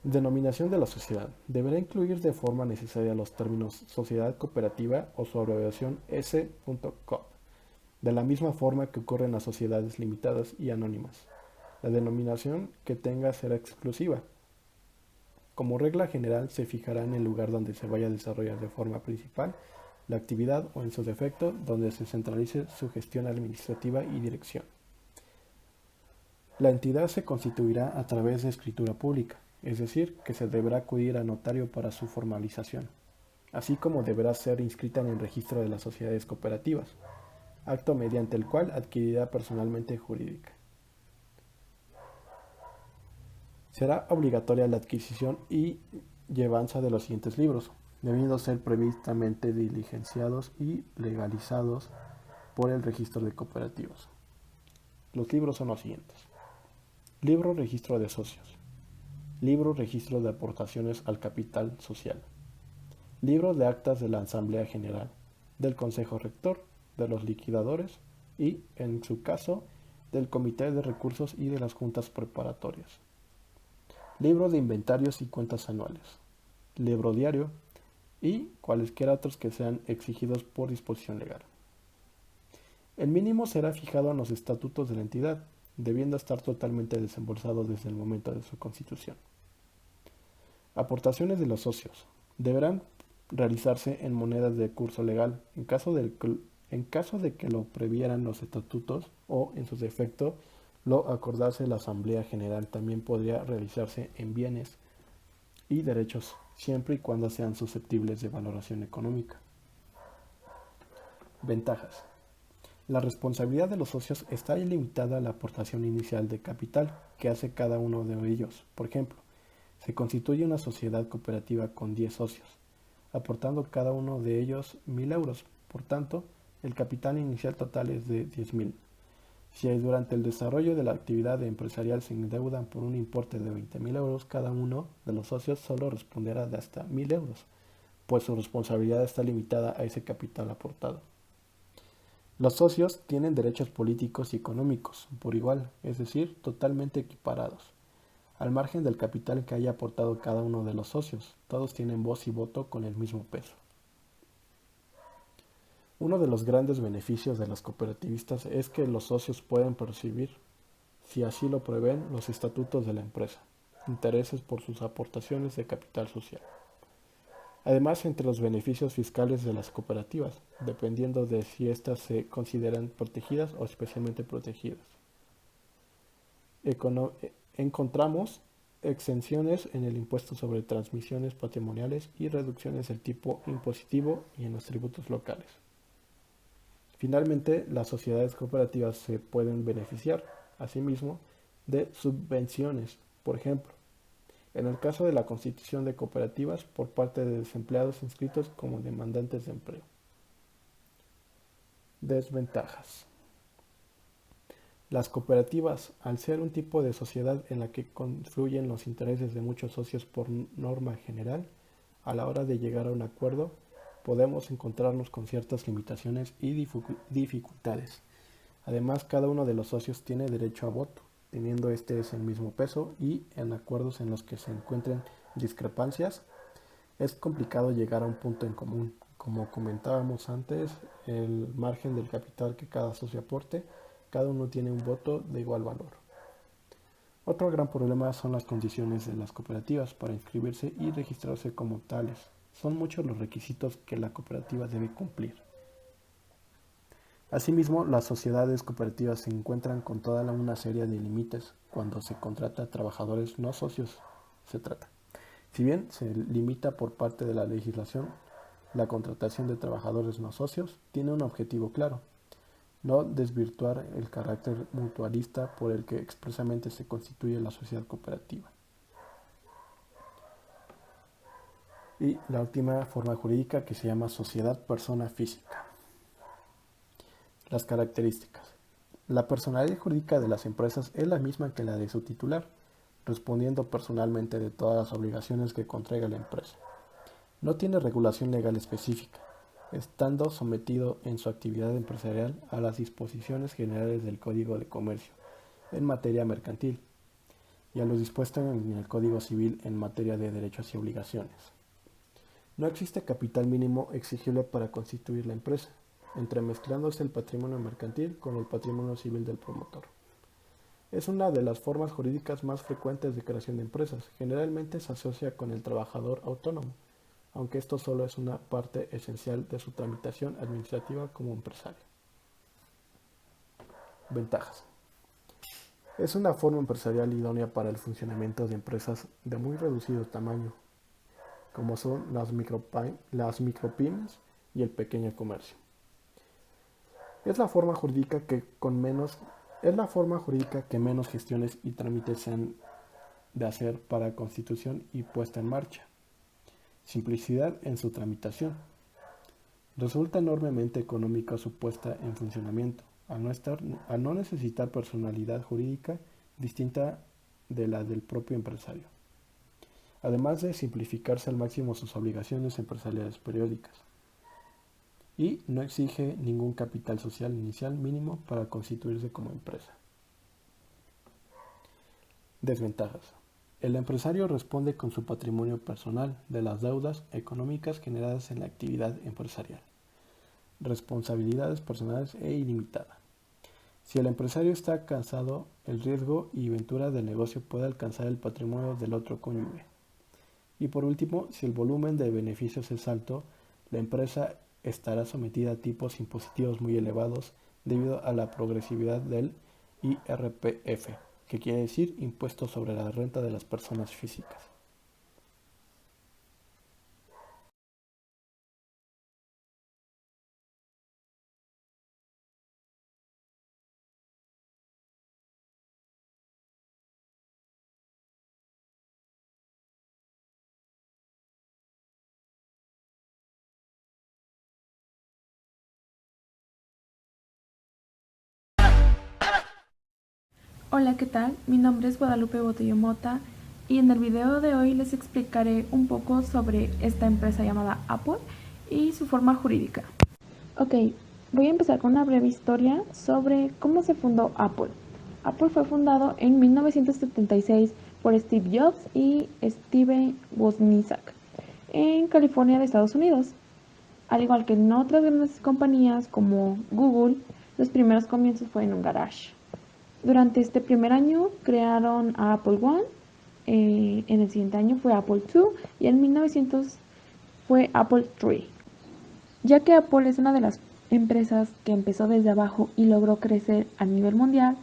Denominación de la sociedad. Deberá incluir de forma necesaria los términos sociedad cooperativa o su abreviación S.Coop, de la misma forma que ocurre en las sociedades limitadas y anónimas. La denominación que tenga será exclusiva. Como regla general, se fijará en el lugar donde se vaya a desarrollar de forma principal la actividad o, en su defecto, donde se centralice su gestión administrativa y dirección. La entidad se constituirá a través de escritura pública, es decir, que se deberá acudir a notario para su formalización, así como deberá ser inscrita en el registro de las sociedades cooperativas, acto mediante el cual adquirirá personalmente jurídica. Será obligatoria la adquisición y llevanza de los siguientes libros, debiendo ser previstamente diligenciados y legalizados por el registro de cooperativas. Los libros son los siguientes. Libro Registro de Socios. Libro Registro de Aportaciones al Capital Social. Libro de Actas de la Asamblea General, del Consejo Rector, de los liquidadores y, en su caso, del Comité de Recursos y de las Juntas Preparatorias. Libro de Inventarios y Cuentas Anuales. Libro Diario y cualesquiera otros que sean exigidos por disposición legal. El mínimo será fijado en los estatutos de la entidad, debiendo estar totalmente desembolsado desde el momento de su constitución. Aportaciones de los socios. Deberán realizarse en monedas de curso legal, en caso de que lo previeran los estatutos o, en su defecto, lo acordase la Asamblea General. También podría realizarse en bienes y derechos, siempre y cuando sean susceptibles de valoración económica. Ventajas. La responsabilidad de los socios está limitada a la aportación inicial de capital que hace cada uno de ellos. Por ejemplo, se constituye una sociedad cooperativa con 10 socios, aportando cada uno de ellos 1.000 euros. Por tanto, el capital inicial total es de 10.000. Si durante el desarrollo de la actividad empresarial se endeudan por un importe de 20.000 euros, cada uno de los socios solo responderá de hasta 1.000 euros, pues su responsabilidad está limitada a ese capital aportado. Los socios tienen derechos políticos y económicos por igual, es decir, totalmente equiparados. Al margen del capital que haya aportado cada uno de los socios, todos tienen voz y voto con el mismo peso. Uno de los grandes beneficios de los cooperativistas es que los socios pueden percibir, si así lo prevén los estatutos de la empresa, intereses por sus aportaciones de capital social. Además, entre los beneficios fiscales de las cooperativas, dependiendo de si éstas se consideran protegidas o especialmente protegidas. Encontramos exenciones en el impuesto sobre transmisiones patrimoniales y reducciones del tipo impositivo y en los tributos locales. Finalmente, las sociedades cooperativas se pueden beneficiar, asimismo, de subvenciones, por ejemplo, en el caso de la constitución de cooperativas por parte de desempleados inscritos como demandantes de empleo. Desventajas. Las cooperativas, al ser un tipo de sociedad en la que confluyen los intereses de muchos socios por norma general, a la hora de llegar a un acuerdo, podemos encontrarnos con ciertas limitaciones y dificultades. Además, cada uno de los socios tiene derecho a voto, teniendo este es el mismo peso, y en acuerdos en los que se encuentren discrepancias, es complicado llegar a un punto en común. Como comentábamos antes, el margen del capital que cada socio aporte, cada uno tiene un voto de igual valor. Otro gran problema son las condiciones de las cooperativas para inscribirse y registrarse como tales. Son muchos los requisitos que la cooperativa debe cumplir. Asimismo, las sociedades cooperativas se encuentran con toda una serie de límites cuando se contrata a trabajadores no socios. Si bien se limita por parte de la legislación, la contratación de trabajadores no socios tiene un objetivo claro: no desvirtuar el carácter mutualista por el que expresamente se constituye la sociedad cooperativa. Y la última forma jurídica, que se llama sociedad persona física. Las características. La personalidad jurídica de las empresas es la misma que la de su titular, respondiendo personalmente de todas las obligaciones que contraiga la empresa. No tiene regulación legal específica, estando sometido en su actividad empresarial a las disposiciones generales del Código de Comercio en materia mercantil. y a lo dispuesto en el Código Civil en materia de derechos y obligaciones. No existe capital mínimo exigible para constituir la empresa, entremezclándose el patrimonio mercantil con el patrimonio civil del promotor. Es una de las formas jurídicas más frecuentes de creación de empresas. Generalmente se asocia con el trabajador autónomo, aunque esto solo es una parte esencial de su tramitación administrativa como empresario. Ventajas. Es una forma empresarial idónea para el funcionamiento de empresas de muy reducido tamaño, como son las micropymes y el pequeño comercio. Es la forma jurídica que menos gestiones y trámites se han de hacer para constitución y puesta en marcha. Simplicidad en su tramitación. Resulta enormemente económica su puesta en funcionamiento, al no necesitar personalidad jurídica distinta de la del propio empresario, además de simplificarse al máximo sus obligaciones empresariales periódicas, y no exige ningún capital social inicial mínimo para constituirse como empresa. Desventajas. El empresario responde con su patrimonio personal de las deudas económicas generadas en la actividad empresarial. Responsabilidades personales e ilimitada. Si el empresario está cansado, el riesgo y ventura del negocio puede alcanzar el patrimonio del otro cónyuge. Y por último, si el volumen de beneficios es alto, la empresa estará sometida a tipos impositivos muy elevados debido a la progresividad del IRPF, que quiere decir Impuesto sobre la Renta de las Personas Físicas. Hola, ¿qué tal? Mi nombre es Guadalupe Botello Mota y en el video de hoy les explicaré un poco sobre esta empresa llamada Apple y su forma jurídica. Ok, voy a empezar con una breve historia sobre cómo se fundó Apple. Apple fue fundado en 1976 por Steve Jobs y Steve Wozniak en California de Estados Unidos. Al igual que en otras grandes compañías como Google, los primeros comienzos fueron en un garage. Durante este primer año crearon a Apple One, en el siguiente año fue Apple II y en 1900 fue Apple III. Ya que Apple es una de las empresas que empezó desde abajo y logró crecer a nivel mundial,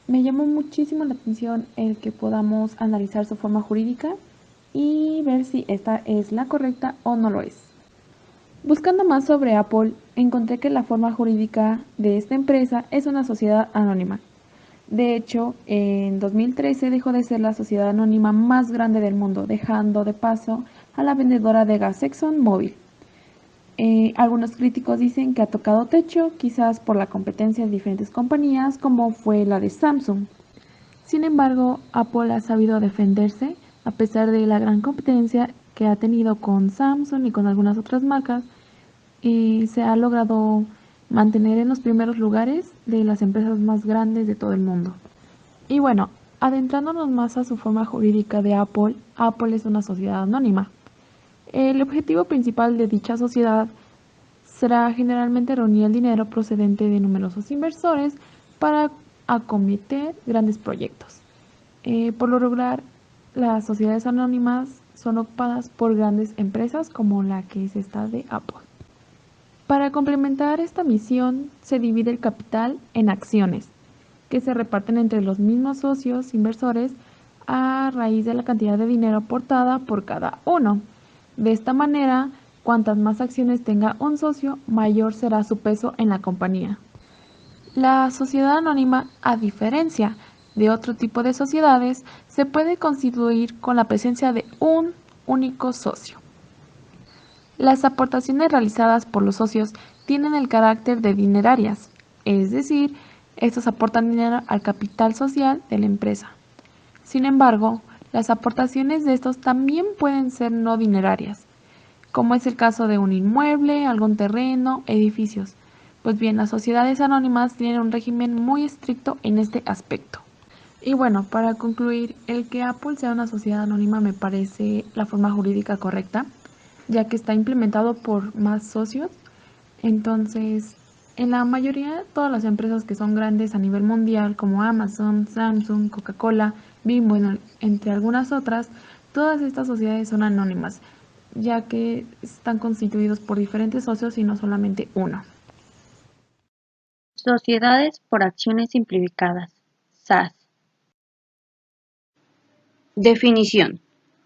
me llamó muchísimo la atención el que podamos analizar su forma jurídica y ver si esta es la correcta o no lo es. Buscando más sobre Apple, encontré que la forma jurídica de esta empresa es una sociedad anónima. De hecho, en 2013 dejó de ser la sociedad anónima más grande del mundo, dejando de paso a la vendedora de gas ExxonMobil. Algunos críticos dicen que ha tocado techo, quizás por la competencia de diferentes compañías, como fue la de Samsung. Sin embargo, Apple ha sabido defenderse, a pesar de la gran competencia que ha tenido con Samsung y con algunas otras marcas, y se ha logrado mantener en los primeros lugares de las empresas más grandes de todo el mundo. Y bueno, adentrándonos más a su forma jurídica de Apple, Apple es una sociedad anónima. El objetivo principal de dicha sociedad será generalmente reunir el dinero procedente de numerosos inversores para acometer grandes proyectos. Por lo regular, las sociedades anónimas son ocupadas por grandes empresas como la que es esta de Apple. Para complementar esta misión, se divide el capital en acciones, que se reparten entre los mismos socios inversores a raíz de la cantidad de dinero aportada por cada uno. De esta manera, cuantas más acciones tenga un socio, mayor será su peso en la compañía. La sociedad anónima, a diferencia de otro tipo de sociedades, se puede constituir con la presencia de un único socio. Las aportaciones realizadas por los socios tienen el carácter de dinerarias, es decir, estos aportan dinero al capital social de la empresa. Sin embargo, las aportaciones de estos también pueden ser no dinerarias, como es el caso de un inmueble, algún terreno, edificios. Pues bien, las sociedades anónimas tienen un régimen muy estricto en este aspecto. Y bueno, para concluir, el que Apple sea una sociedad anónima me parece la forma jurídica correcta, ya que está implementado por más socios. Entonces, en la mayoría de todas las empresas que son grandes a nivel mundial, como Amazon, Samsung, Coca-Cola, Bimbo, entre algunas otras, todas estas sociedades son anónimas, ya que están constituidos por diferentes socios y no solamente uno. Sociedades por acciones simplificadas. SAS. Definición.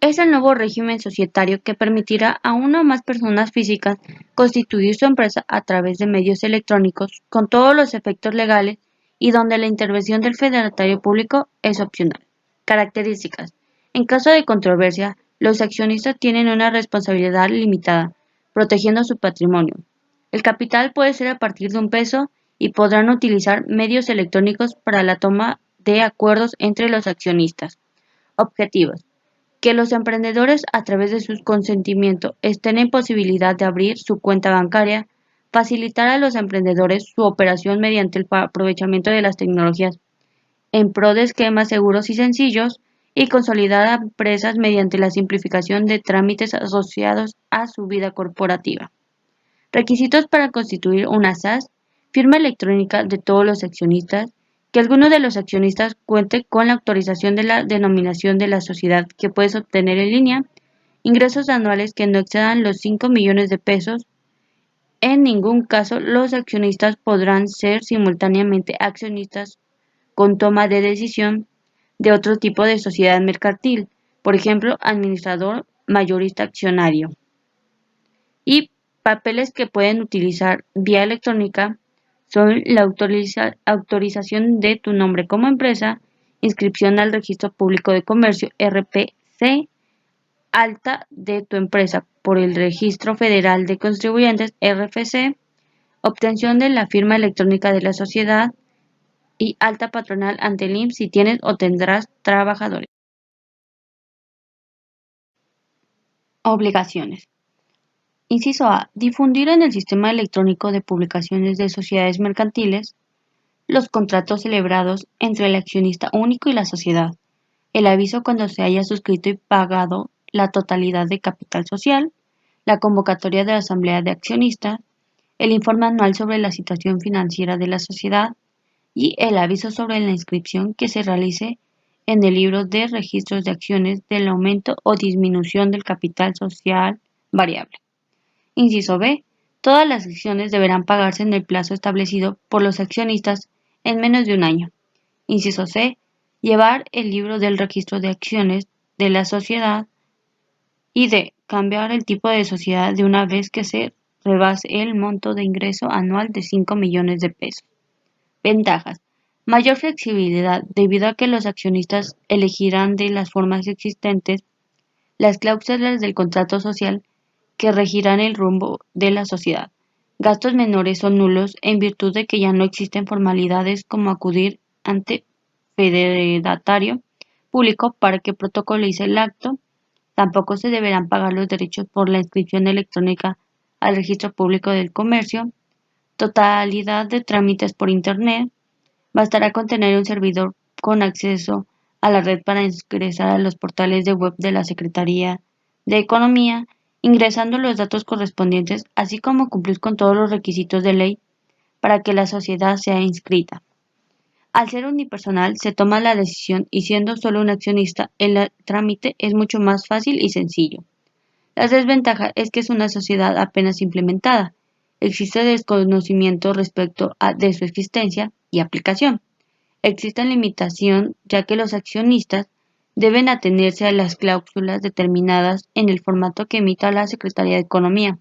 Es el nuevo régimen societario que permitirá a una o más personas físicas constituir su empresa a través de medios electrónicos con todos los efectos legales y donde la intervención del federatario público es opcional. Características. En caso de controversia, los accionistas tienen una responsabilidad limitada, protegiendo su patrimonio. El capital puede ser a partir de $1 y podrán utilizar medios electrónicos para la toma de acuerdos entre los accionistas. Objetivos. Que los emprendedores, a través de su consentimiento, estén en posibilidad de abrir su cuenta bancaria, facilitar a los emprendedores su operación mediante el aprovechamiento de las tecnologías, en pro de esquemas seguros y sencillos, y consolidar a empresas mediante la simplificación de trámites asociados a su vida corporativa. Requisitos para constituir una SAS: firma electrónica de todos los accionistas, que alguno de los accionistas cuente con la autorización de la denominación de la sociedad que puedes obtener en línea, ingresos anuales que no excedan los 5 millones de pesos. En ningún caso los accionistas podrán ser simultáneamente accionistas con toma de decisión de otro tipo de sociedad mercantil, por ejemplo, administrador mayorista accionario. Y papeles que pueden utilizar vía electrónica son la autorización de tu nombre como empresa, inscripción al Registro Público de Comercio (RPC), alta de tu empresa por el Registro Federal de Contribuyentes (RFC), obtención de la firma electrónica de la sociedad y alta patronal ante el IMSS si tienes o tendrás trabajadores. Obligaciones. Inciso A. Difundir en el Sistema Electrónico de Publicaciones de Sociedades Mercantiles los contratos celebrados entre el accionista único y la sociedad, el aviso cuando se haya suscrito y pagado la totalidad de capital social, la convocatoria de la asamblea de accionistas, el informe anual sobre la situación financiera de la sociedad y el aviso sobre la inscripción que se realice en el libro de registros de acciones del aumento o disminución del capital social variable. Inciso B. Todas las acciones deberán pagarse en el plazo establecido por los accionistas en menos de un año. Inciso C. Llevar el libro del registro de acciones de la sociedad. Y D. Cambiar el tipo de sociedad de una vez que se rebase el monto de ingreso anual de 5 millones de pesos. Ventajas. Mayor flexibilidad debido a que los accionistas elegirán de las formas existentes las cláusulas del contrato social que regirán el rumbo de la sociedad. Gastos menores o nulos en virtud de que ya no existen formalidades como acudir ante fedatario público para que protocolice el acto. Tampoco se deberán pagar los derechos por la inscripción electrónica al Registro Público del Comercio. Totalidad de trámites por Internet. Bastará con tener un servidor con acceso a la red para ingresar a los portales de web de la Secretaría de Economía, ingresando los datos correspondientes, así como cumplir con todos los requisitos de ley para que la sociedad sea inscrita. Al ser unipersonal, se toma la decisión y siendo solo un accionista, el trámite es mucho más fácil y sencillo. La desventaja es que es una sociedad apenas implementada. Existe desconocimiento respecto de su existencia y aplicación. Existe limitación ya que los accionistas deben atenerse a las cláusulas determinadas en el formato que emita la Secretaría de Economía,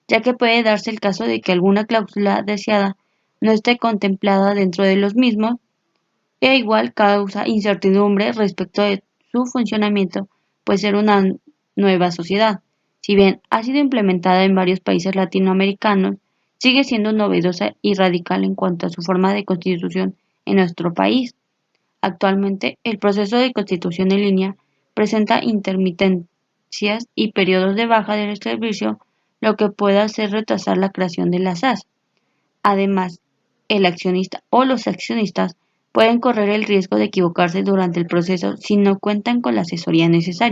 ya que puede darse el caso de que alguna cláusula deseada no esté contemplada dentro de los mismos e igual causa incertidumbre respecto de su funcionamiento, pues ser una nueva sociedad. Si bien ha sido implementada en varios países latinoamericanos, sigue siendo novedosa y radical en cuanto a su forma de constitución en nuestro país. Actualmente, el proceso de constitución en línea presenta intermitencias y periodos de baja del servicio, lo que puede hacer retrasar la creación de la SAS. Además, el accionista o los accionistas pueden correr el riesgo de equivocarse durante el proceso si no cuentan con la asesoría necesaria.